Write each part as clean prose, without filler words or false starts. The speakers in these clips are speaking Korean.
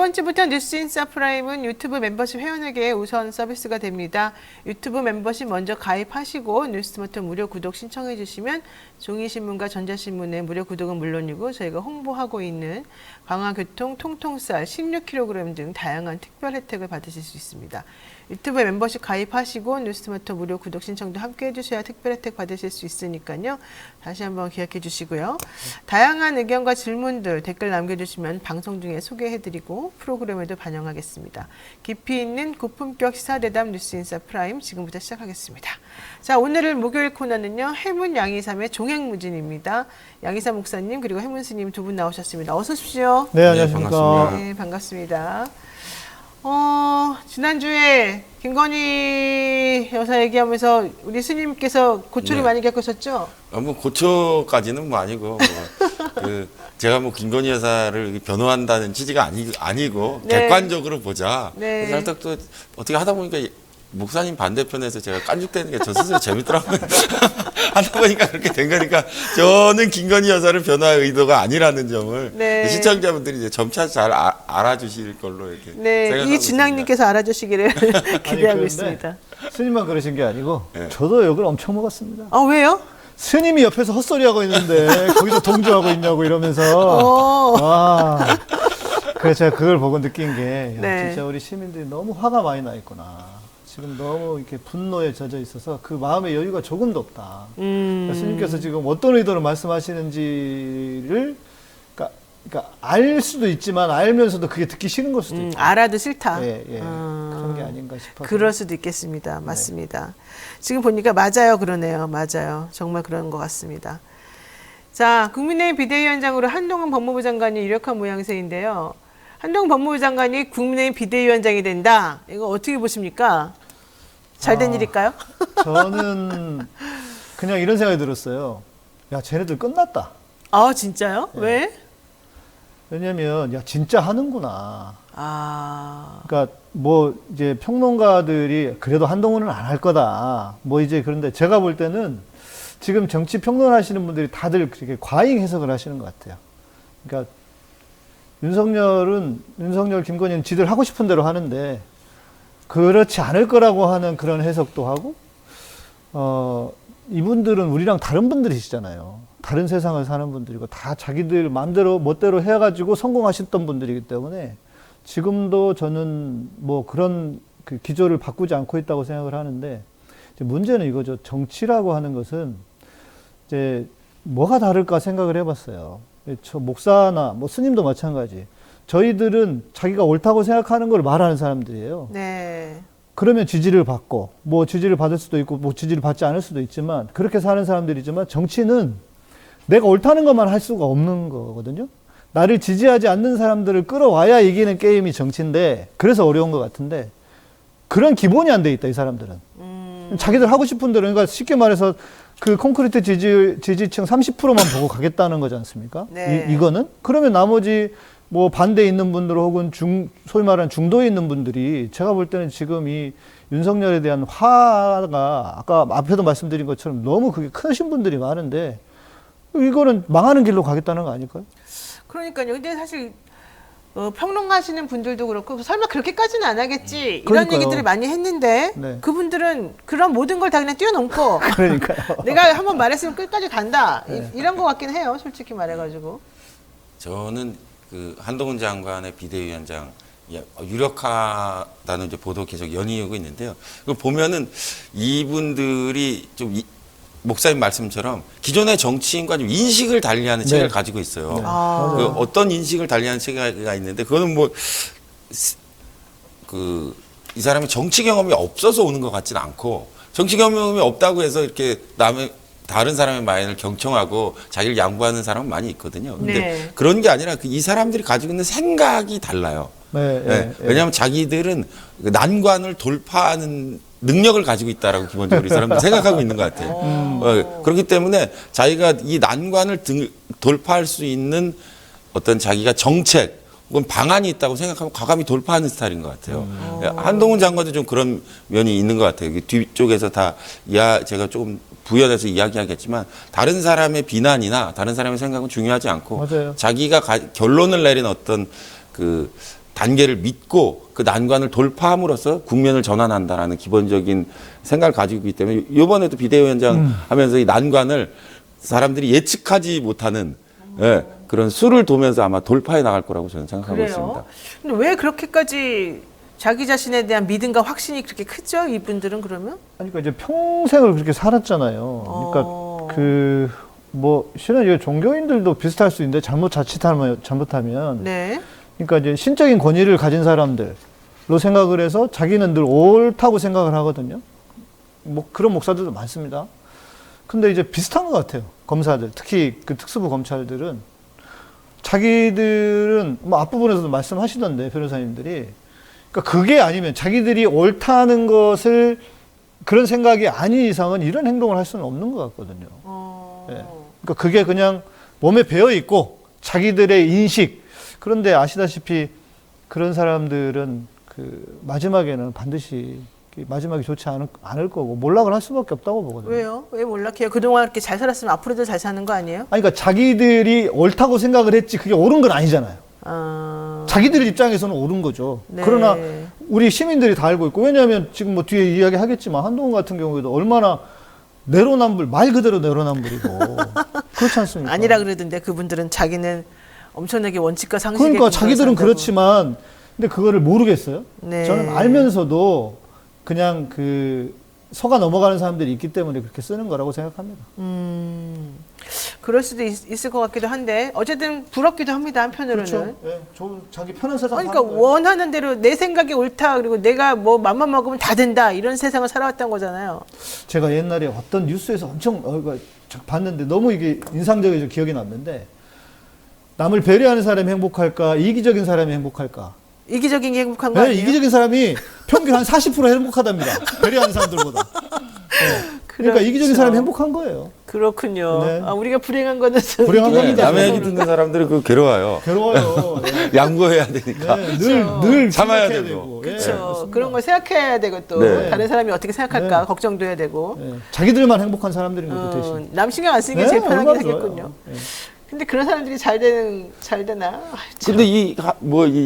이번 주부터 뉴스인사 프라임은 유튜브 멤버십 회원에게 우선 서비스가 됩니다. 유튜브 멤버십 먼저 가입하시고 뉴스토마토 무료 구독 신청해 주시면 종이신문과 전자신문의 무료 구독은 물론이고 저희가 홍보하고 있는 광화교통 통통쌀 16kg 등 다양한 특별 혜택을 받으실 수 있습니다. 유튜브 멤버십 가입하시고 뉴스토마토 무료 구독 신청도 함께 해주셔야 특별 혜택 받으실 수 있으니까요. 다시 한번 기억해 주시고요. 다양한 의견과 질문들 댓글 남겨주시면 방송 중에 소개해드리고 프로그램에도 반영하겠습니다. 깊이 있는 고품격 시사대담 뉴스인사 프라임 지금부터 시작하겠습니다. 자, 오늘 목요일 코너는요. 해문 양이삼의 종횡무진입니다. 양이삼 목사님 그리고 해문 스님 두 분 나오셨습니다. 어서 오십시오. 네, 안녕하십니까. 네, 반갑습니다. 지난주에 김건희 여사 얘기하면서 우리 스님께서 고초를 많이 겪으셨죠? 뭐 고초까지는 뭐 아니고 제가 뭐 김건희 여사를 변호한다는 취지가 아니고 네. 객관적으로 보자. 네. 그래서 살짝 또 어떻게 하다 보니까 목사님 반대편에서 제가 깐죽대는 게 저 스스로 재밌더라고요. 하다 보니까 그렇게 된 거니까 저는 김건희 여사를 변호할 의도가 아니라는 점을 네. 시청자분들이 이제 점차 잘 알아주실 걸로 이렇게 네, 생각하고 이진학님께서 알아주시기를 기대하고 그런데 있습니다. 스님만 그러신 게 아니고 네. 저도 욕을 엄청 먹었습니다. 아, 왜요? 스님이 옆에서 헛소리하고 있는데 거기서 동조하고 있냐고 이러면서 와. 그래서 제가 그걸 보고 느낀 게 야, 네. 진짜 우리 시민들이 너무 화가 많이 나 있구나. 지금 너무 이렇게 분노에 젖어 있어서 그 마음의 여유가 조금도 없다. 스님께서 지금 어떤 의도로 말씀하시는지를 그러니까 알 수도 있지만 알면서도 그게 듣기 싫은 걸 수도 있고. 알아도 싫다. 예, 예. 그런 게 아닌가 싶어서. 그럴 수도 있겠습니다. 맞습니다. 지금 보니까 맞아요. 그러네요. 맞아요. 정말 그런 것 같습니다. 자, 국민의힘 비대위원장으로 한동훈 법무부 장관이 이력한 모양새인데요. 한동훈 법무부 장관이 국민의힘 비대위원장이 된다. 이거 어떻게 보십니까? 잘된 일일까요? 저는 그냥 이런 생각이 들었어요. 야, 쟤네들 끝났다. 아, 진짜요? 예. 왜? 왜냐면, 야, 진짜 하는구나. 아, 그러니까 뭐 이제 평론가들이 그래도 한동훈은 안 할 거다. 뭐 이제 그런데 제가 볼 때는 지금 정치 평론하시는 분들이 다들 그렇게 과잉 해석을 하시는 것 같아요. 그러니까 윤석열, 김건희는 지들 하고 싶은 대로 하는데 그렇지 않을 거라고 하는 그런 해석도 하고, 이분들은 우리랑 다른 분들이시잖아요. 다른 세상을 사는 분들이고 다 자기들 마음대로 멋대로 해가지고 성공하셨던 분들이기 때문에 지금도 저는 뭐 그런 그 기조를 바꾸지 않고 있다고 생각을 하는데 이제 문제는 이거죠. 정치라고 하는 것은 이제 뭐가 다를까 생각을 해봤어요. 저 목사나 뭐 스님도 마찬가지. 저희들은 자기가 옳다고 생각하는 걸 말하는 사람들이에요. 네. 그러면 지지를 받고, 뭐 지지를 받을 수도 있고, 뭐 지지를 받지 않을 수도 있지만, 그렇게 사는 사람들이지만, 정치는 내가 옳다는 것만 할 수가 없는 거거든요. 나를 지지하지 않는 사람들을 끌어와야 이기는 게임이 정치인데, 그래서 어려운 것 같은데, 그런 기본이 안 돼 있다, 이 사람들은. 자기들 하고 싶은 대로, 그러니까 쉽게 말해서 그 콘크리트 지지층 30%만 보고 가겠다는 거지 않습니까? 네. 이거는? 그러면 나머지 뭐 반대에 있는 분들 혹은 소위 말하는 중도에 있는 분들이 제가 볼 때는 지금 이 윤석열에 대한 화가 아까 앞에도 말씀드린 것처럼 너무 그게 크신 분들이 많은데 이거는 망하는 길로 가겠다는 거 아닐까요? 그러니까요. 근데 사실 평론하시는 분들도 그렇고 설마 그렇게까지는 안 하겠지 이런 그러니까요. 얘기들을 많이 했는데 네. 그분들은 그런 모든 걸 다 그냥 뛰어넘고 그러니까요. 내가 한번 말했으면 끝까지 간다 네. 이런 것 같긴 해요. 솔직히 말해가지고. 저는 그 한동훈 장관의 비대위원장 유력하다는 이제 보도 계속 연이어고 있는데요. 그걸 보면은 이분들이 좀 목사님 말씀처럼 기존의 정치인과 좀 인식을 달리하는 네. 체계를 가지고 있어요. 네. 아. 그 어떤 인식을 달리하는 체계가 있는데 그거는 뭐 이 사람이 정치 경험이 없어서 오는 것 같지는 않고 정치 경험이 없다고 해서 이렇게 다른 사람의 마인을 경청하고 자기를 양보하는 사람은 많이 있거든요. 근데 네. 그런 게 아니라 이 사람들이 가지고 있는 생각이 달라요. 네, 네. 네, 왜냐하면 자기들은 그 난관을 돌파하는 능력을 가지고 있다라고 기본적으로 이 사람들은 생각하고 있는 것 같아요. 그렇기 때문에 자기가 이 난관을 돌파할 수 있는 어떤 자기가 정책 혹은 방안이 있다고 생각하면 과감히 돌파하는 스타일인 것 같아요. 한동훈 장관도 좀 그런 면이 있는 것 같아요. 뒤쪽에서 다 제가 조금 부연해서 이야기하겠지만 다른 사람의 비난이나 다른 사람의 생각은 중요하지 않고 맞아요. 자기가 결론을 내린 어떤 그 단계를 믿고 그 난관을 돌파함으로써 국면을 전환한다라는 기본적인 생각을 가지고 있기 때문에 이번에도 비대위원장 하면서 이 난관을 사람들이 예측하지 못하는 예, 그런 수를 두면서 아마 돌파해 나갈 거라고 저는 생각하고 있습니다. 그래요? 근데 왜 그렇게까지 자기 자신에 대한 믿음과 확신이 그렇게 크죠? 이분들은 그러면? 아니, 그러니까 이제 평생을 그렇게 살았잖아요. 그러니까 뭐 실은 이게 종교인들도 비슷할 수 있는데 잘못하면 네. 그러니까 이제 신적인 권위를 가진 사람들로 생각을 해서 자기는 늘 옳다고 생각을 하거든요. 뭐 그런 목사들도 많습니다. 근데 이제 비슷한 것 같아요. 검사들, 특히 그 특수부 검찰들은 자기들은 뭐 앞부분에서도 말씀하시던데 변호사님들이 그러니까 그게 아니면 자기들이 옳다는 것을 그런 생각이 아닌 이상은 이런 행동을 할 수는 없는 것 같거든요. 예. 그러니까 그게 그냥 몸에 배어 있고 자기들의 인식. 그런데 아시다시피 그런 사람들은 그 마지막에는 반드시 마지막이 좋지 않을 거고 몰락을 할 수밖에 없다고 보거든요. 왜요? 왜 몰락해요? 그동안 이렇게 잘 살았으면 앞으로도 잘 사는 거 아니에요? 아니, 그러니까 자기들이 옳다고 생각을 했지 그게 옳은 건 아니잖아요. 자기들 입장에서는 옳은 거죠. 네. 그러나 우리 시민들이 다 알고 있고 왜냐하면 지금 뭐 뒤에 이야기하겠지만 한동훈 같은 경우에도 얼마나 내로남불 말 그대로 내로남불이고 그렇지 않습니까? 아니라 그러던데 그분들은 자기는 엄청나게 원칙과 상식에 그러니까 자기들은 산다고. 그렇지만 근데 그거를 모르겠어요. 네. 저는 알면서도 그냥 그 속아 넘어가는 사람들이 있기 때문에 그렇게 쓰는 거라고 생각합니다. 그럴 수도 있을 것 같기도 한데 어쨌든 부럽기도 합니다 한편으로는. 그렇죠. 예, 자기 편한 세상 그러니까 사는 거예요. 원하는 대로 내 생각이 옳다 그리고 내가 뭐 맘만 먹으면 다 된다 이런 세상을 살아왔던 거잖아요. 제가 옛날에 어떤 뉴스에서 엄청 봤는데 너무 이게 인상적이어서 기억이 남는데 남을 배려하는 사람이 행복할까 이기적인 사람이 행복할까? 이기적인 게 행복한 거 네, 아니에요? 이기적인 사람이 평균 한 40% 행복하답니다. 배려하는 사람들보다. 네. 그러니까 그렇죠. 이기적인 사람이 행복한 거예요. 그렇군요. 네. 아, 우리가 불행한 거는 좀 불행한 이게 겁니다. 남의 얘기 듣는 사람들은 그 괴로워요. 괴로워요. 네. 양보해야 되니까. 네, 늘 참아야 생각해야 되고. 예, 그렇죠. 그렇습니다. 그런 걸 생각해야 되고 또 네. 다른 사람이 어떻게 생각할까 네. 걱정도 해야 되고. 예, 자기들만 행복한 사람들인 거죠 대신. 남 신경 안 쓰는 게 네, 제일 편하긴 얼마나 하겠군요. 좋아요. 예. 근데 그런 사람들이 잘 되나? 아, 참. 근데 이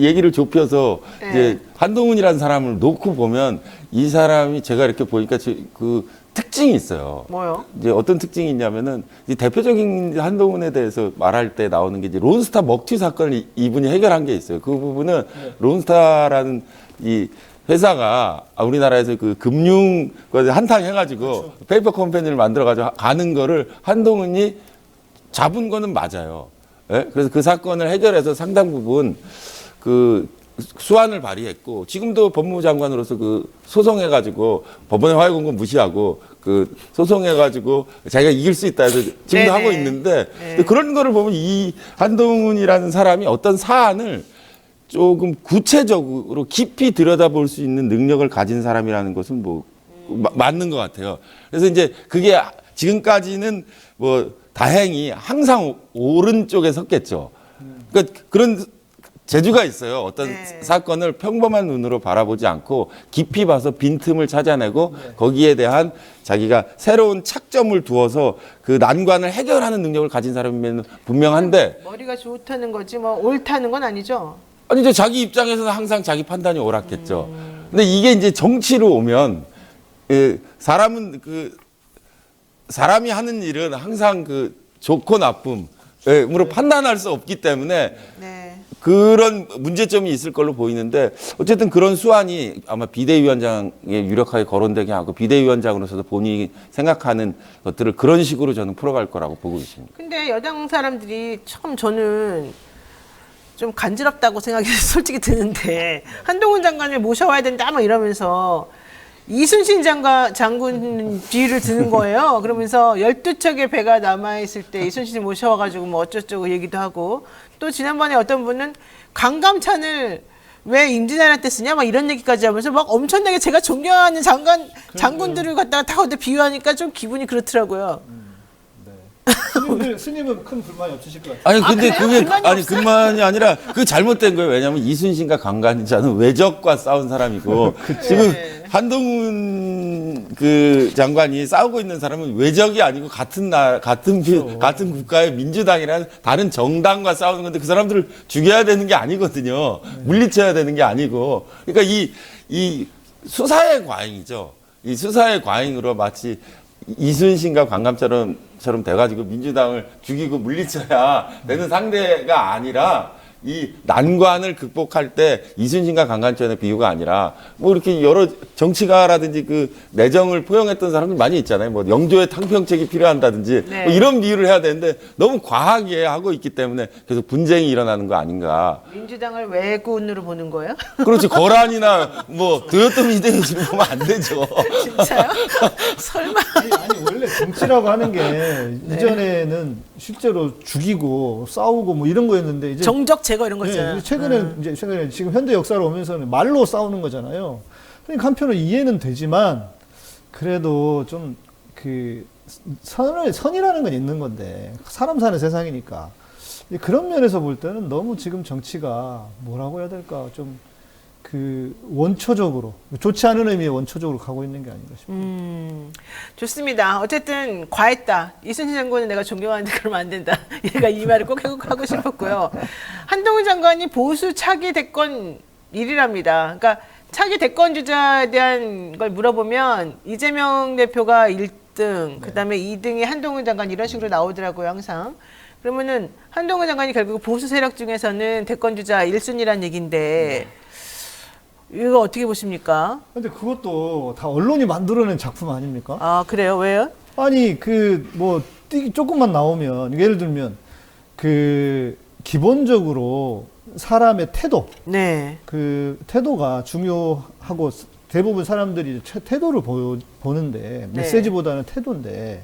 얘기를 좁혀서 네. 이제 한동훈이라는 사람을 놓고 보면 이 사람이 제가 이렇게 보니까 그 특징이 있어요. 뭐요? 이제 어떤 특징이 있냐면은 이 대표적인 한동훈에 대해서 말할 때 나오는 게 이제 론스타 먹튀 사건을 이분이 해결한 게 있어요. 그 부분은 론스타라는 이 회사가 우리나라에서 그 금융 한탕 해가지고 페이퍼 컴퍼니를 만들어가지고 가는 거를 한동훈이 잡은 거는 맞아요. 예? 그래서 그 사건을 해결해서 상당 부분 그 수완을 발휘했고 지금도 법무부 장관으로서 그 소송해가지고 법원의 화해 공고 무시하고 그 소송해가지고 자기가 이길 수 있다 해서 지금도 네네. 하고 있는데 네. 그런 거를 보면 이 한동훈이라는 사람이 어떤 사안을 조금 구체적으로 깊이 들여다볼 수 있는 능력을 가진 사람이라는 것은 뭐 맞는 것 같아요. 그래서 이제 그게 지금까지는 뭐 다행히 항상 오른쪽에 섰겠죠. 그러니까 그런 재주가 있어요. 어떤 네. 사건을 평범한 눈으로 바라보지 않고 깊이 봐서 빈틈을 찾아내고 거기에 대한 자기가 새로운 착점을 두어서 그 난관을 해결하는 능력을 가진 사람이면 분명한데 머리가 좋다는 거지 뭐 옳다는 건 아니죠. 아니 이제 자기 입장에서는 항상 자기 판단이 옳았겠죠. 근데 이게 이제 정치로 오면 사람은 사람이 하는 일은 항상 그 좋고 나쁨으로 판단할 수 없기 때문에 네. 그런 문제점이 있을 걸로 보이는데 어쨌든 그런 수완이 아마 비대위원장에 유력하게 거론되게 하고 비대위원장으로서도 본인이 생각하는 것들을 그런 식으로 저는 풀어갈 거라고 보고 있습니다. 근데 여당 사람들이 참 저는 좀 간지럽다고 생각이 솔직히 드는데 한동훈 장관을 모셔와야 된다 막 이러면서 이순신 장군 뒤를 드는 거예요. 그러면서 12척의 배가 남아있을 때 이순신이 모셔와가지고 뭐 어쩌고저쩌고 얘기도 하고 또 지난번에 어떤 분은 강감찬을 왜 임진왜란 때 쓰냐 막 이런 얘기까지 하면서 막 엄청나게 제가 존경하는 장군들을 갖다가 다 어디 비유하니까 좀 기분이 그렇더라고요. 스님은 큰 불만이 없으실 것 같아요. 아니 근데 그래요? 그게 불만이 아니 없어요? 그만이 아니라 그 잘못된 거예요. 왜냐하면 이순신과 강간자는 외적과 싸운 사람이고 지금 네. 한동훈 그 장관이 싸우고 있는 사람은 외적이 아니고 같은 국가의 민주당이라는 다른 정당과 싸우는 건데 그 사람들을 죽여야 되는 게 아니거든요. 물리쳐야 되는 게 아니고. 그러니까 이 수사의 과잉이죠. 이 수사의 과잉으로 마치 이순신과 관감처럼 돼가지고 민주당을 죽이고 물리쳐야 되는 상대가 아니라 이 난관을 극복할 때 이순신과 강간전의 비유가 아니라 뭐 이렇게 여러 정치가라든지 그 내정을 포용했던 사람들 많이 있잖아요. 뭐 영조의 탕평책이 필요한다든지 네. 뭐 이런 비유를 해야 되는데 너무 과하게 하고 있기 때문에 계속 분쟁이 일어나는 거 아닌가. 민주당을 외군으로 보는 거예요? 그렇지 거란이나 뭐 도요토미 히데요시를 보면 안 되죠. 진짜요? 설마? 아니 원래 정치라고 하는 게 이전에는 실제로 죽이고 싸우고 뭐 이런 거였는데 이제 정적 제거 이런 거 네, 있잖아요. 최근에 지금 현대 역사로 오면서는 말로 싸우는 거잖아요. 그러니까 한편으로 이해는 되지만 그래도 좀 그 선이라는 건 있는 건데 사람 사는 세상이니까 그런 면에서 볼 때는 너무 지금 정치가 뭐라고 해야 될까 좀 그 원초적으로 좋지 않은 의미의 원초적으로 가고 있는 게 아닌가 싶어요. 좋습니다. 어쨌든 과했다. 이순신 장관은 내가 존경하는데 그러면 안 된다. 얘가 이 말을 꼭 하고 싶었고요. 한동훈 장관이 보수 차기 대권 1위랍니다. 그러니까 차기 대권 주자에 대한 걸 물어보면 이재명 대표가 1등, 그다음에 2등이 한동훈 장관 이런 식으로 나오더라고요, 항상. 그러면은 한동훈 장관이 결국 보수 세력 중에서는 대권 주자 1순위란 얘기인데 이거 어떻게 보십니까? 근데 그것도 다 언론이 만들어낸 작품 아닙니까? 아, 그래요? 왜요? 아니 뭐 조금만 나오면 예를 들면 그 기본적으로 사람의 태도 네. 그 태도가 중요하고 대부분 사람들이 태도를 보는데 메시지보다는 태도인데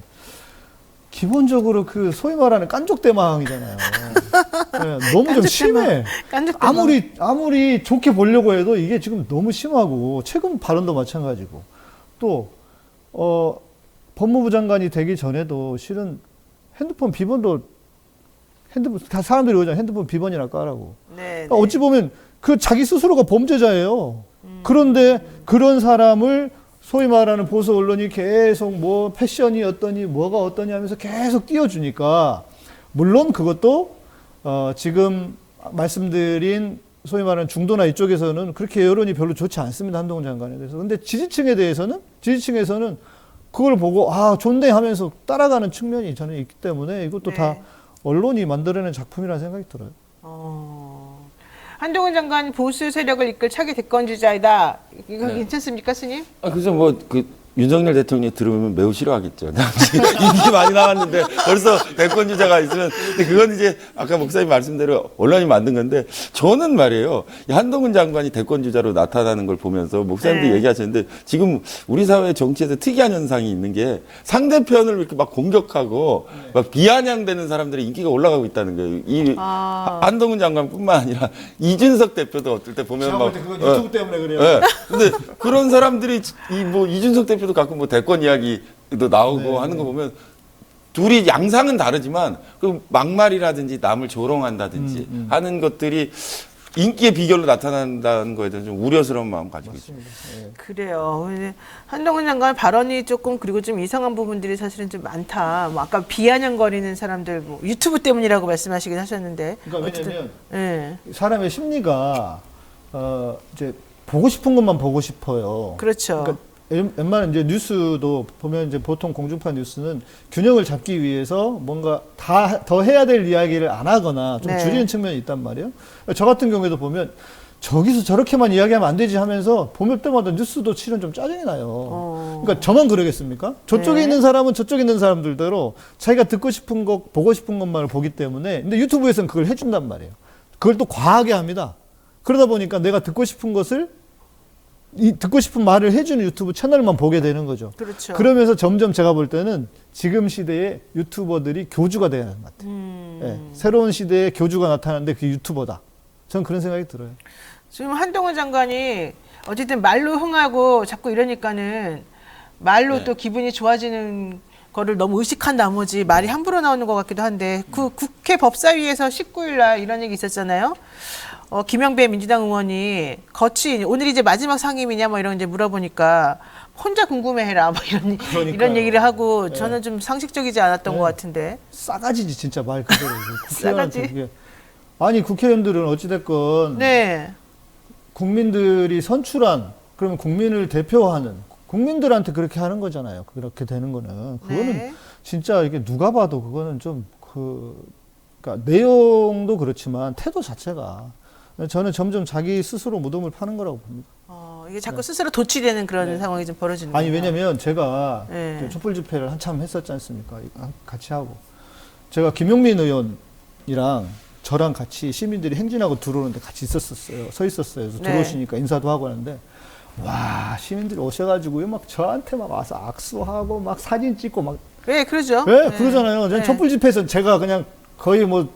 기본적으로 그 소위 말하는 깐족대망이잖아요. 네, 너무 좀 심해. 깐족대망. 아무리 좋게 보려고 해도 이게 지금 너무 심하고 최근 발언도 마찬가지고 또 법무부 장관이 되기 전에도 실은 핸드폰 비번도 다 사람들이 오잖아요. 핸드폰 비번이나 까라고. 네. 어찌 보면 그 자기 스스로가 범죄자예요. 그런데 그런 사람을 소위 말하는 보수 언론이 계속 뭐 패션이 어떠니 뭐가 어떠니 하면서 계속 띄워주니까 물론 그것도 지금 말씀드린 소위 말하는 중도나 이쪽에서는 그렇게 여론이 별로 좋지 않습니다. 한동훈 장관에 대해서. 근데 지지층에서는 그걸 보고 좋네 하면서 따라가는 측면이 저는 있기 때문에 이것도 네. 다 언론이 만들어낸 작품이라는 생각이 들어요. 한동훈 장관 보수 세력을 이끌 차기 대권 주자이다. 이거 괜찮습니까, 스님? 그래서 뭐 윤석열 대통령이 들으면 매우 싫어하겠죠. 이미 많이 나왔는데 벌써 대권 주자가 있으면 근데 그건 이제 아까 목사님 말씀대로 언론이 만든 건데 저는 말이에요. 이 한동훈 장관이 대권 주자로 나타나는 걸 보면서 목사님도 네. 얘기하셨는데 지금 우리 사회 정치에서 특이한 현상이 있는 게 상대편을 이렇게 막 공격하고 막 비아냥대는 사람들의 인기가 올라가고 있다는 거예요. 이 한동훈 장관뿐만 아니라 이준석 대표도 어떨 때 보면 막 그건 유튜브 때문에 그래요. 네. 근데 그런 사람들이 이준석 대표도 가끔 뭐 대권 이야기도 나오고 하는 거 보면 둘이 양상은 다르지만 그 막말이라든지 남을 조롱한다든지 하는 것들이 인기의 비결로 나타난다는 거에 대해서 좀 우려스러운 마음 가지고 있습니다. 그래요. 근데 한동훈 장관 발언이 조금 그리고 좀 이상한 부분들이 사실은 좀 많다. 뭐 아까 비아냥거리는 사람들 뭐 유튜브 때문이라고 말씀하시긴 하셨는데. 그러니까 왜냐면 네. 사람의 심리가 이제 보고 싶은 것만 보고 싶어요. 그렇죠. 그러니까 웬만한 이제 뉴스도 보면 이제 보통 공중파 뉴스는 균형을 잡기 위해서 뭔가 더 해야 될 이야기를 안 하거나 좀 네. 줄이는 측면이 있단 말이에요. 저 같은 경우에도 보면 저기서 저렇게만 이야기하면 안 되지 하면서 보면 때마다 뉴스도 실은 좀 짜증이 나요. 그러니까 저만 그러겠습니까? 저쪽에 네. 있는 사람은 저쪽에 있는 사람들대로 자기가 듣고 싶은 것, 보고 싶은 것만을 보기 때문에 근데 유튜브에서는 그걸 해준단 말이에요. 그걸 또 과하게 합니다. 그러다 보니까 내가 듣고 싶은 것을 듣고 싶은 말을 해주는 유튜브 채널만 보게 되는 거죠. 그렇죠. 그러면서 점점 제가 볼 때는 지금 시대의 유튜버들이 교주가 되는 것 같아요. 예, 새로운 시대의 교주가 나타나는데 그게 유튜버다. 저는 그런 생각이 들어요. 지금 한동훈 장관이 어쨌든 말로 흥하고 자꾸 이러니까는 말로 네. 또 기분이 좋아지는 거를 너무 의식한 나머지 말이 함부로 나오는 것 같기도 한데 그 국회 법사위에서 19일 날 이런 얘기 있었잖아요. 김영배 민주당 의원이 오늘 이제 마지막 상임이냐 뭐 이런 이제 물어보니까 혼자 궁금해해라 뭐 이런 얘기를 하고 저는 좀 상식적이지 않았던 것 같은데. 싸가지지 진짜 말 그대로. 싸가지. 그게. 아니 국회의원들은 어찌됐건 네. 국민들이 선출한 그러면 국민을 대표하는 국민들한테 그렇게 하는 거잖아요. 그렇게 되는 거는 그거는 네. 진짜 이게 누가 봐도 그거는 좀 그러니까 내용도 그렇지만 태도 자체가 저는 점점 자기 스스로 무덤을 파는 거라고 봅니다. 이게 자꾸 스스로 도취되는 그런 상황이 좀 벌어지는 아니 거예요. 왜냐면 제가 네. 그 촛불 집회를 한참 했었지 않습니까? 같이 하고 제가 김용민 의원이랑 저랑 같이 시민들이 행진하고 들어오는데 같이 있었어요. 서 있었어요. 그래서 네. 들어오시니까 인사도 하고 하는데 와 시민들이 오셔가지고 막 저한테 막 와서 악수하고 막 사진 찍고 막 네, 그러죠. 네, 그러잖아요. 네. 촛불 집회에서 제가 그냥 거의 뭐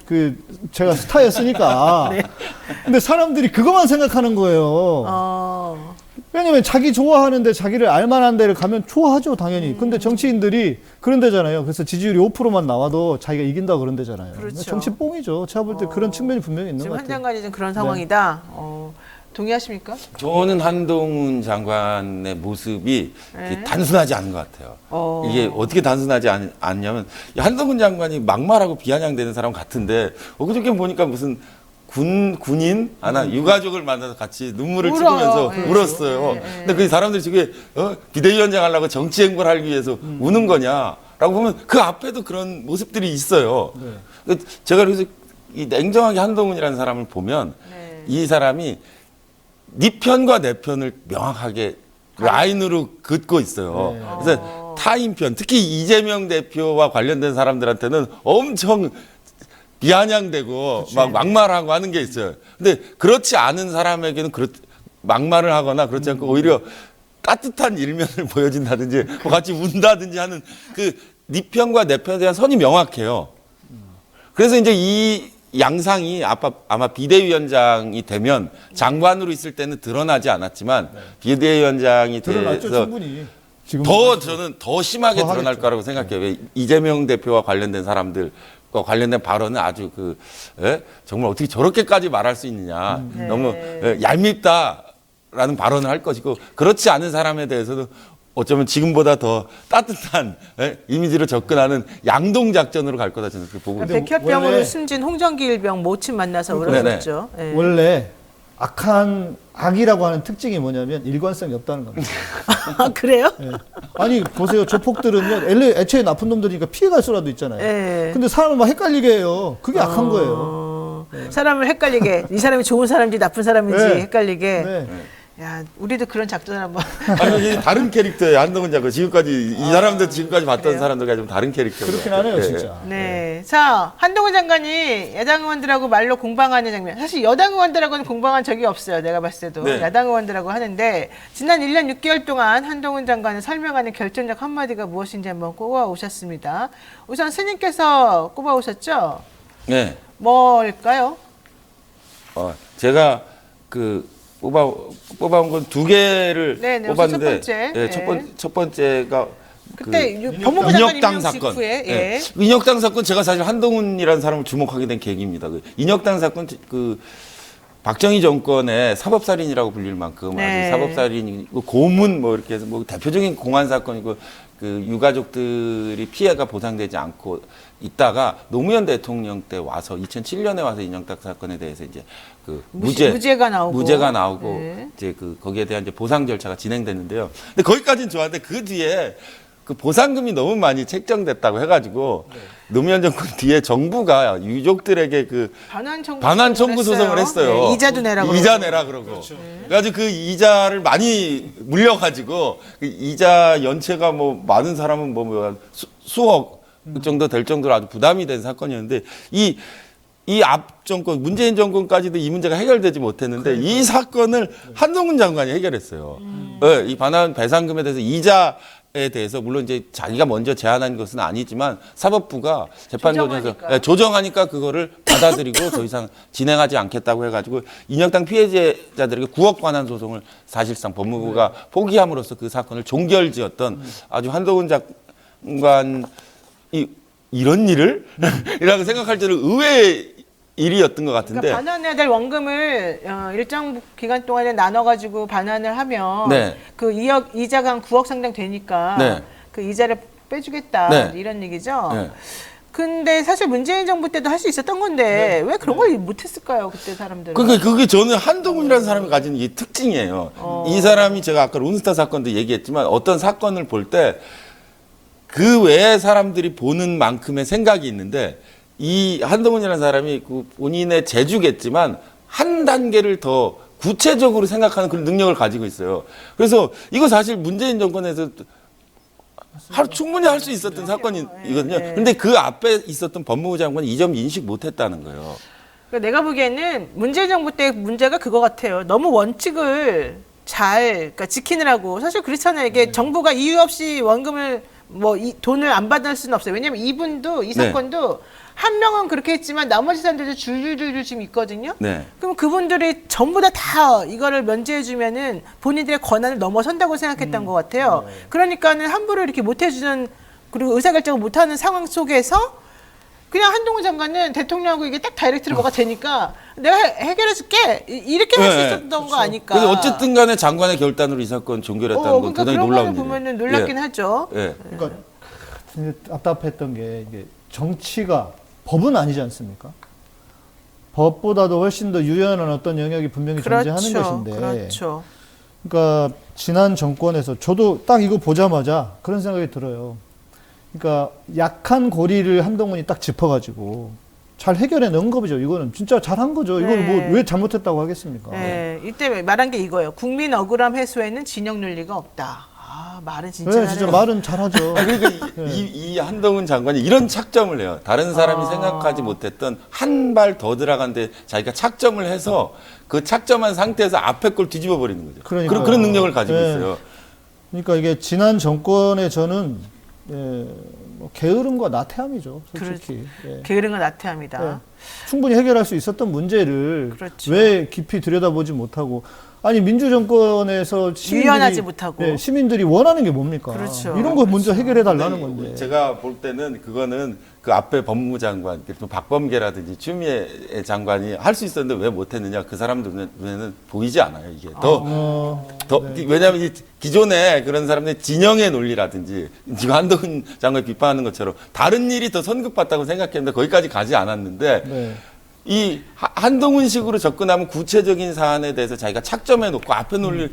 제가 스타였으니까. 네. 근데 사람들이 그것만 생각하는 거예요. 왜냐면 자기 좋아하는데 자기를 알만한 데를 가면 좋아하죠, 당연히. 근데 정치인들이 그런 데잖아요. 그래서 지지율이 5%만 나와도 자기가 이긴다 그런 데잖아요. 그렇죠. 정치 뽕이죠. 제가 볼 때 그런 측면이 분명히 있는 지금 것 한 같아요. 장관이 좀 그런 상황이다. 동의하십니까? 저는 한동훈 장관의 모습이 네. 단순하지 않은 것 같아요. 이게 어떻게 단순하지 않냐면 한동훈 장관이 막말하고 비아냥대는 사람 같은데 그저께 보니까 무슨 군인 유가족을 만나서 같이 눈물을 울어요. 찍으면서 네. 울었어요. 네. 근데 그 사람들이 저게 비대위원장 하려고 정치 행보를 하기 위해서 우는 거냐라고 보면 그 앞에도 그런 모습들이 있어요. 네. 제가 그래서 이 냉정하게 한동훈이라는 사람을 보면 네. 이 사람이 네 편과 내 편을 명확하게 라인으로 긋고 있어요. 네. 그래서 타인편, 특히 이재명 대표와 관련된 사람들한테는 엄청 비아냥대고 막 막말하고 하는 게 있어요. 근데 그렇지 않은 사람에게는 막말을 하거나 그렇지 않고 오히려 따뜻한 일면을 보여준다든지 뭐 같이 운다든지 하는 그 네 편과 내 편에 대한 선이 명확해요. 그래서 이제 이 양상이 아마 비대위원장이 되면 장관으로 있을 때는 드러나지 않았지만 비대위원장이 드러났죠, 돼서 충분히. 지금 저는 더 심하게 더 드러날 하겠죠. 거라고 생각해요. 왜 이재명 대표와 관련된 사람들과 관련된 발언은 아주 정말 어떻게 저렇게까지 말할 수 있느냐. 너무 얄밉다라는 발언을 할 것이고 그렇지 않은 사람에 대해서도 어쩌면 지금보다 더 따뜻한 이미지로 접근하는 양동 작전으로 갈 거다 저는 그렇게 보고 있습니다. 백혈병으로 원래- 숨진 홍정기 일병 모친 만나서 네네. 울었었죠. 네. 원래 악이라고 하는 특징이 뭐냐면 일관성이 없다는 겁니다. 그래요? 예. 아니 보세요. 조폭들은요. 애초에 나쁜 놈들이니까 피해갈 수라도 있잖아요. 네. 근데 사람을 막 헷갈리게 해요. 그게 악한 거예요. 사람을 헷갈리게 이 사람이 좋은 사람인지 나쁜 사람인지 네. 헷갈리게. 네. 야, 우리도 그런 작전을 한번. 아니 이게 다른 캐릭터예요. 한동훈 장관 지금까지 이 사람들 지금까지 봤던 사람들과 좀 다른 캐릭터. 그렇긴 하네요, 진짜. 네. 자, 한동훈 장관이 야당 의원들하고 말로 공방하는 장면. 사실 여당 의원들하고는 공방한 적이 없어요. 내가 봤을 때도. 네. 야당 의원들하고 하는데 지난 1년 6개월 동안 한동훈 장관을 설명하는 결정적 한마디가 무엇인지 한번 꼽아 오셨습니다. 우선 스님께서 꼽아 오셨죠? 네. 뭘까요? 제가 뽑아온 건 두 개를 네, 뽑았는데 첫 번째. 예, 네. 첫 번째가 그때 그 법무부 장관 인혁당 임명 사건. 직후에 예. 인혁당 사건 제가 사실 한동훈이라는 사람을 주목하게 된 계기입니다. 인혁당 사건 박정희 정권의 사법살인이라고 불릴 만큼 네. 아주 사법살인이고 고문 뭐 이렇게 해서 뭐 대표적인 공안 사건이고 그 유가족들이 피해가 보상되지 않고 있다가 노무현 대통령 때 와서 2007년에 와서 인혁당 사건에 대해서 이제 무죄가 나오고 네. 이제 거기에 대한 이제 보상 절차가 진행됐는데요. 근데 거기까지는 좋았는데 그 뒤에 그 보상금이 너무 많이 책정됐다고 해가지고 노무현 정권 뒤에 정부가 유족들에게 반환 청구 소송을 했어요. 네, 이자도 내라고. 이자 내라 그러고. 그래가지고 그 이자를 많이 물려가지고 그 이자 연체가 뭐 많은 사람은 수억 정도 될 정도로 아주 부담이 된 사건이었는데 이 앞 정권 문재인 정권까지도 이 문제가 해결되지 못했는데 이 사건을 한동훈 장관이 해결했어요. 네, 이 반환 배상금에 대해서 이자에 대해서 물론 이제 자기가 먼저 제안한 것은 아니지만 사법부가 재판 과정에서 조정하니까 그거를 받아들이고 더 이상 진행하지 않겠다고 해가지고 인혁당 피해자들에게 9억 반환 소송을 사실상 법무부가 포기함으로써 그 사건을 종결지었던 아주 한동훈 장관이 이런 일을? 이라고 생각할 때는 의외의 일이었던 것 같은데. 그러니까 반환해야 될 원금을 일정 기간 동안에 나눠가지고 반환을 하면 네. 그 이자가 한 9억 상당 되니까 네. 그 이자를 빼주겠다 네. 이런 얘기죠. 네. 근데 사실 문재인 정부 때도 할 수 있었던 건데 왜 그런 걸 못했을까요? 그때 사람들은. 그러니까 그게 저는 한동훈이라는 사람이 가진 이 특징이에요. 이 사람이 제가 아까 론스타 사건도 얘기했지만 어떤 사건을 볼 때 그 외에 사람들이 보는 만큼의 생각이 있는데 이 한동훈이라는 사람이 그 본인의 재주겠지만 한 단계를 더 구체적으로 생각하는 그런 능력을 가지고 있어요. 그래서 이거 사실 문재인 정권에서 충분히 할 수 있었던 사건이거든요. 네. 근데 그 앞에 있었던 법무부 장관이 이 점 인식 못했다는 거예요. 그러니까 내가 보기에는 문재인 정부 때 문제가 그거 같아요. 너무 원칙을 그러니까 지키느라고 사실 그렇잖아요. 이게 정부가 이유 없이 원금을 돈을 안 받을 수는 없어요. 왜냐하면 이분도 이 네. 사건도 한 명은 그렇게 했지만 나머지 사람들도 줄줄줄 지금 있거든요. 네. 그럼 그분들이 전부 다 이거를 면제해주면은 본인들의 권한을 넘어선다고 생각했던 것 같아요. 그러니까는 함부로 이렇게 못해주는 그리고 의사결정을 못하는 상황 속에서 그냥 한동훈 장관은 대통령하고 이게 딱 다이렉트로 뭐가 되니까 내가 해결해줄게 이렇게 할 수 네, 있었던 거 아닐까. 그래서 어쨌든 간에 장관의 결단으로 이 사건 종결했다는 건 그러니까 대단히 그런 놀라운 거는 일이에요. 보면은 놀랍긴 예. 하죠. 예. 그러니까 답답했던 게 이게 정치가 법은 아니지 않습니까? 법보다도 훨씬 더 유연한 어떤 영역이 분명히 존재하는 것인데, 그렇죠. 그러니까 지난 정권에서 저도 딱 이거 보자마자 그런 생각이 들어요. 그러니까 약한 고리를 한동훈이 딱 짚어가지고 잘 해결해 넣은 거죠. 이거는 진짜 잘한 거죠. 이걸 네. 뭐 왜 잘못했다고 하겠습니까? 네, 이때 말한 게 이거예요. 국민 억울함 해소에는 진영 논리가 없다. 말은 진짜 네, 진짜 잘해요. 말은 잘하죠. 그러니까 이 한동훈 장관이 이런 착점을 해요. 다른 사람이 생각하지 못했던 한 발 더 들어간데 자기가 착점을 해서 그 착점한 상태에서 앞에 걸 뒤집어 버리는 거죠. 그러니까요. 그런 능력을 가지고 네. 있어요. 그러니까 이게 지난 정권에 저는 뭐 게으름과 나태함이죠, 솔직히. 예. 게으른 건 나태합니다. 예. 충분히 해결할 수 있었던 문제를 그렇죠. 왜 깊이 들여다보지 못하고 아니 민주정권에서 유연하지 못하고. 예, 시민들이 원하는 게 뭡니까? 그렇죠. 이런 거 먼저 해결해 달라는 건데. 네, 제가 볼 때는 그거는 그 앞에 법무부 장관, 박범계라든지 추미애 장관이 할 수 있었는데 왜 못했느냐 그 사람들 눈에는 보이지 않아요. 이게 왜냐하면 이 기존에 그런 사람들의 진영의 논리라든지 지금 한동훈 장관이 비판하는 것처럼 다른 일이 더 선급받다고 생각했는데 거기까지 가지 않았는데 네. 이 한동훈식으로 접근하면 구체적인 사안에 대해서 자기가 착점해 놓고 앞에 논리를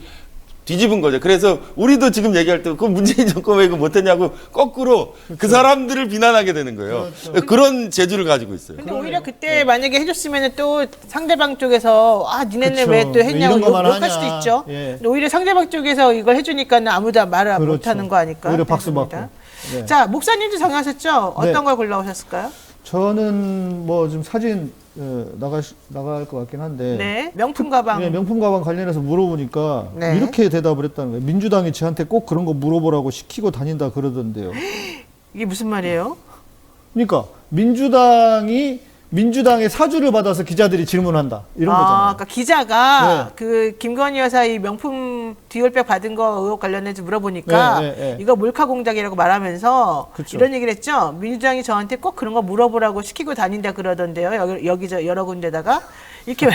뒤집은 거죠. 그래서 우리도 지금 얘기할 때 그 문재인 정권 왜 이거 못했냐고 거꾸로 그 사람들을 비난하게 되는 거예요. 그런 재주를 가지고 있어요. 근데 오히려 그때 만약에 해줬으면 또 상대방 쪽에서 니네는 그쵸. 왜 또 했냐고 이런 것만 욕할 하냐. 수도 있죠. 예. 근데 오히려 상대방 쪽에서 이걸 해주니까는 아무도 말을 그렇죠. 못하는 거 아닐까. 오히려 박수 받고. 생각합니다. 네. 자, 목사님도 정하셨죠? 어떤 네. 걸 골라오셨을까요? 저는 뭐 좀 사진 나갈 것 같긴 한데. 네, 명품 가방. 네, 명품 가방 관련해서 물어보니까 네. 이렇게 대답을 했다는 거예요. 민주당이 저한테 꼭 그런 거 물어보라고 시키고 다닌다 그러던데요. 이게 무슨 말이에요? 그러니까 민주당의 사주를 받아서 기자들이 질문한다 이런 거잖아요. 그러니까 기자가 네. 그 김건희 여사 이 명품 디올백 받은 거 의혹 관련해서 물어보니까 네. 이거 몰카 공작이라고 말하면서 그쵸. 이런 얘기를 했죠. 민주당이 저한테 꼭 그런 거 물어보라고 시키고 다닌다 그러던데요. 여기 여러 군데다가 이렇게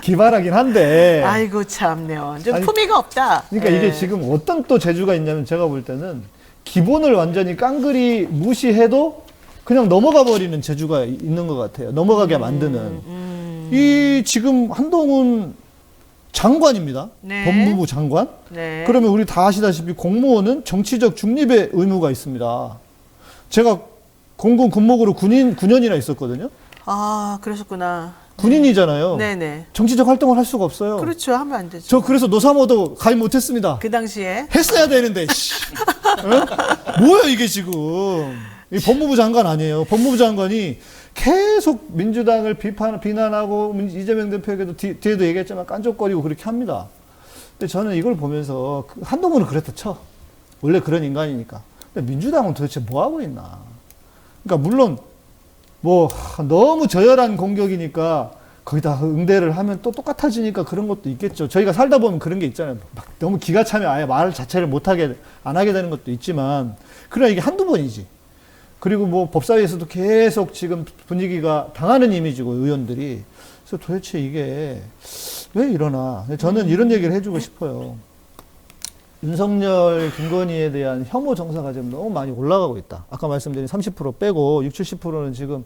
기발하긴 한데. 아이고 참네요. 좀 아니, 품위가 없다. 그러니까 예. 이게 지금 어떤 또 재주가 있냐면 제가 볼 때는 기본을 완전히 깡그리 무시해도 그냥 넘어가 버리는 재주가 있는 것 같아요. 넘어가게 만드는. 이 지금 한동훈 장관입니다. 네. 법무부 장관. 네. 그러면 우리 다 아시다시피 공무원은 정치적 중립의 의무가 있습니다. 제가 공군 군목으로 9년이나 있었거든요. 그러셨구나. 군인이잖아요. 네네. 정치적 활동을 할 수가 없어요. 그렇죠. 하면 안 되죠. 저 그래서 노사모도 가입 못했습니다. 그 당시에 했어야 되는데. 씨. 뭐야 이게 지금. 이 법무부 장관 아니에요. 법무부 장관이 계속 민주당을 비난하고 이재명 대표에게도 뒤에도 얘기했지만 깐족거리고 그렇게 합니다. 근데 저는 이걸 보면서 한동훈은 그랬다 쳐. 원래 그런 인간이니까. 근데 민주당은 도대체 뭐 하고 있나. 그러니까 물론 뭐 너무 저열한 공격이니까 거기다 응대를 하면 또 똑같아지니까 그런 것도 있겠죠. 저희가 살다 보면 그런 게 있잖아요. 막 너무 기가 차면 아예 말 자체를 안 하게 되는 것도 있지만, 그러나 이게 한두 번이지. 그리고 뭐 법사위에서도 계속 지금 분위기가 당하는 이미지고, 의원들이. 그래서 도대체 이게 왜 이러나. 저는 이런 얘기를 해주고 싶어요. 윤석열, 김건희에 대한 혐오 정사가 지금 너무 많이 올라가고 있다. 아까 말씀드린 30% 빼고 60, 70%는 지금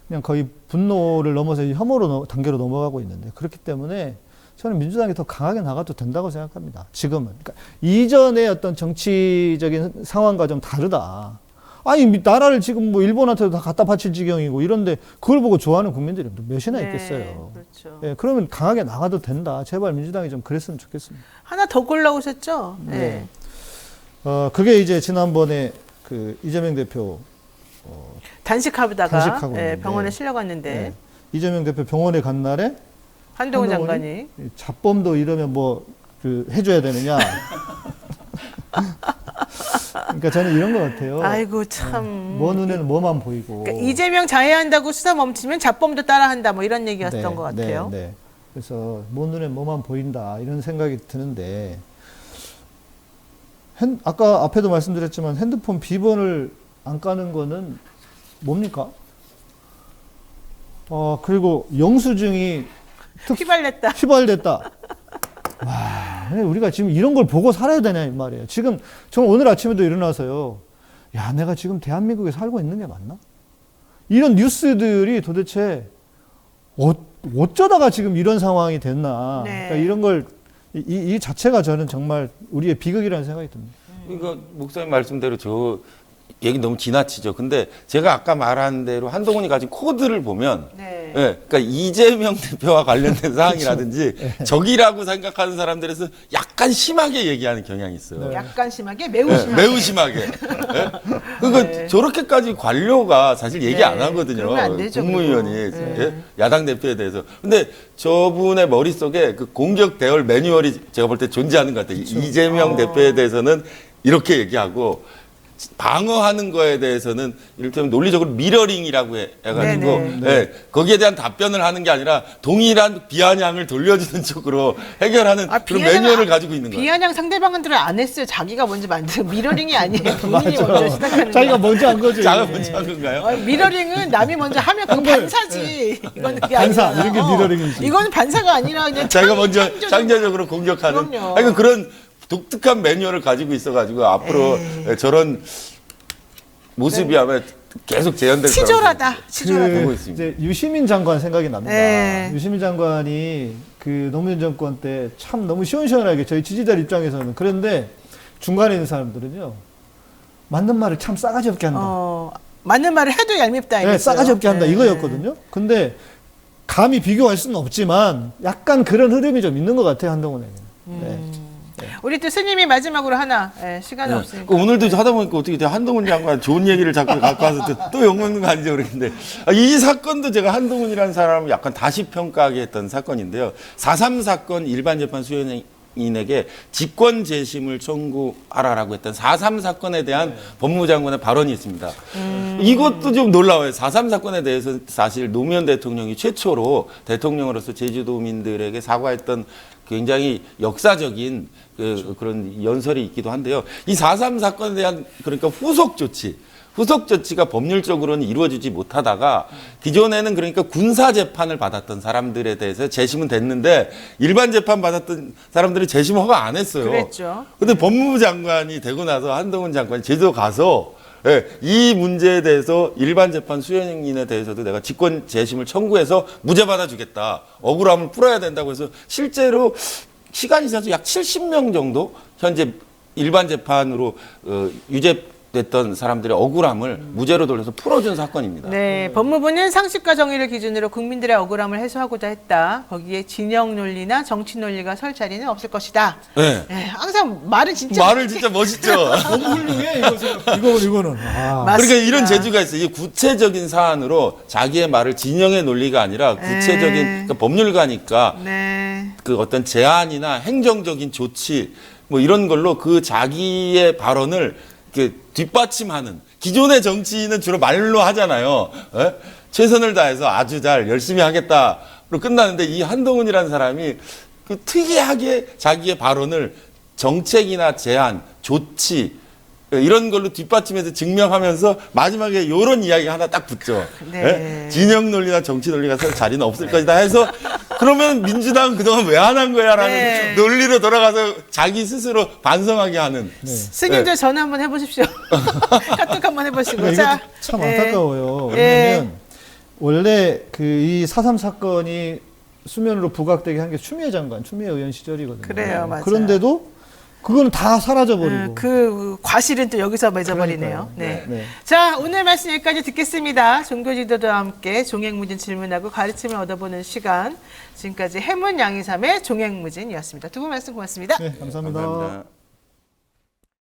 그냥 거의 분노를 넘어서 혐오로 단계로 넘어가고 있는데, 그렇기 때문에 저는 민주당이 더 강하게 나가도 된다고 생각합니다. 지금은. 그러니까 이전의 어떤 정치적인 상황과 좀 다르다. 아니, 나라를 지금 뭐 일본한테도 다 갖다 바칠 지경이고 이런데 그걸 보고 좋아하는 국민들이 몇이나 있겠어요. 그렇죠. 예, 그러면 강하게 나가도 된다. 제발 민주당이 좀 그랬으면 좋겠습니다. 하나 더 골라오셨죠? 네. 그게 이제 지난번에 그 이재명 대표 단식하다가 단식하고 있는데. 병원에 실려갔는데 네. 이재명 대표 병원에 간 날에 한동훈 장관이 잡범도 이러면 뭐 그 해줘야 되느냐. 그러니까 저는 이런 것 같아요. 아이고 참. 뭐 눈에는 뭐만 보이고. 그러니까 이재명 자해한다고 수사 멈추면 잡범도 따라한다 뭐 이런 얘기였던 것 같아요. 네. 그래서 뭐 눈에 뭐만 보인다 이런 생각이 드는데, 아까 앞에도 말씀드렸지만 핸드폰 비번을 안 까는 거는 뭡니까? 그리고 영수증이 휘발됐다. 와, 우리가 지금 이런 걸 보고 살아야 되냐 이 말이에요. 지금 저는 오늘 아침에도 일어나서요. 야, 내가 지금 대한민국에 살고 있는 게 맞나? 이런 뉴스들이 도대체 어쩌다가 지금 이런 상황이 됐나? 네. 그러니까 이런 걸 이 자체가 저는 정말 우리의 비극이라는 생각이 듭니다. 그러니까 목사님 말씀대로 저 얘기 너무 지나치죠. 근데 제가 아까 말한 대로 한동훈이 가진 코드를 보면, 네. 예, 그러니까 이재명 대표와 관련된 사항이라든지 적이라고 생각하는 사람들에서 약간 심하게 얘기하는 경향이 있어요. 네. 약간 심하게, 매우 예, 심하게. 매우 심하게. 예? 그러니까 저렇게까지 관료가 사실 얘기 네, 안 하거든요. 그러면 안 되죠, 국무위원이 그리고. 예? 야당 대표에 대해서. 근데 저분의 머릿속에 그 공격 대열 매뉴얼이 제가 볼 때 존재하는 것 같아요. 이재명 대표에 대해서는 이렇게 얘기하고, 방어하는 거에 대해서는 이를테면 논리적으로 미러링이라고 해가지고, 네네. 예, 거기에 대한 답변을 하는 게 아니라 동일한 비아냥을 돌려주는 쪽으로 해결하는 그런 매뉴얼을 가지고 있는 거예요. 비아냥 상대방들은 안 했어요. 자기가 먼저 만든 미러링이 아니에요. 본인이 먼저 시작하는 자기가 거야. 먼저 한 거죠. 자가 먼저 한 건가요? 미러링은 남이 먼저 하면 그건 반사지. 이건 그게 반사, 아니잖아. 이런 게 미러링이지. 이거는 반사가 아니라 그냥 자기가 먼저 창조적으로 공격하는. 그럼요. 아니, 그런 독특한 매뉴얼을 가지고 있어가지고 앞으로 저런 모습이 아마 계속 재현될 거라고 치졸하다. 치졸하다. 보고 있습니다. 이제 유시민 장관 생각이 납니다. 네. 유시민 장관이 그 노무현 정권 때 참 너무 시원시원하게 저희 지지자 입장에서는, 그런데 중간에 있는 사람들은요, 맞는 말을 참 싸가지 없게 한다. 맞는 말을 해도 얄밉다. 네, 이랬어요. 싸가지 없게 한다 네. 이거였거든요. 근데 감히 비교할 수는 없지만 약간 그런 흐름이 좀 있는 것 같아요, 한동훈에게는. 네. 우리 또 스님이 마지막으로 하나 시간이 네. 없으니까. 오늘도 하다 보니까 어떻게 한동훈 장관 좋은 얘기를 자꾸 갖고 와서 또 욕먹는 거 아닌지 모르겠는데, 이 사건도 제가 한동훈이라는 사람을 약간 다시 평가하게 했던 사건인데요. 4.3 사건 일반 재판 수행인에게 직권 재심을 청구하라라고 했던 4.3 사건에 대한 법무장관의 발언이 있습니다. 이것도 좀 놀라워요. 4.3 사건에 대해서 사실 노무현 대통령이 최초로 대통령으로서 제주도민들에게 사과했던 굉장히 역사적인 그런 연설이 있기도 한데요. 이 4.3 사건에 대한 그러니까 후속 조치가 법률적으로는 이루어지지 못하다가 기존에는 그러니까 군사 재판을 받았던 사람들에 대해서 재심은 됐는데 일반 재판 받았던 사람들이 재심 허가 안 했어요. 그랬죠. 근데 법무부 장관이 되고 나서 한동훈 장관이 제주도 가서, 예, 이 문제에 대해서 일반 재판 수행인에 대해서도 내가 직권 재심을 청구해서 무죄 받아주겠다. 억울함을 풀어야 된다고 해서 실제로 시간이 지나서 약 70명 정도 현재 일반 재판으로 유죄됐던 사람들의 억울함을 무죄로 돌려서 풀어준 사건입니다. 네, 법무부는 상식과 정의를 기준으로 국민들의 억울함을 해소하고자 했다. 거기에 진영 논리나 정치 논리가 설 자리는 없을 것이다. 네. 네, 항상 말은 진짜 말을 진짜 멋있죠. 너무 훌륭해 이거는. 아. 맞습니다. 그러니까 이런 재주가 있어요. 이 구체적인 사안으로 자기의 말을 진영의 논리가 아니라 구체적인 그러니까 법률가니까 네. 그 어떤 제안이나 행정적인 조치 뭐 이런 걸로 그 자기의 발언을 이렇게 뒷받침하는, 기존의 정치인은 주로 말로 하잖아요. 에? 최선을 다해서 아주 잘 열심히 하겠다 끝나는데 이 한동훈이라는 사람이 그 특이하게 자기의 발언을 정책이나 제안, 조치 이런 걸로 뒷받침해서 증명하면서 마지막에 이런 이야기 하나 딱 붙죠. 네. 예? 진영 논리나 정치 논리가 설 자리는 없을 것이다 해서 그러면 민주당은 그동안 왜 안 한 거야라는 네. 논리로 돌아가서 자기 스스로 반성하게 하는. 스님들 전화 한번 해보십시오. 카톡 한번 해보시고. 그러니까 자, 이것도 참 네. 안타까워요. 예. 왜냐하면 원래 그 이 4.3 사건이 수면으로 부각되게 한 게 추미애 장관, 추미애 의원 시절이거든요. 그래요, 맞아요. 그런데도 그거는 다 사라져버리고. 그 과실은 또 여기서 맺어버리네요. 그러니까요. 네. 네. 자, 오늘 말씀 여기까지 듣겠습니다. 종교지도자와 함께 종횡무진 질문하고 가르침을 얻어보는 시간. 지금까지 해문 양이삼의 종횡무진이었습니다. 두 분 말씀 고맙습니다. 네, 감사합니다. 감사합니다.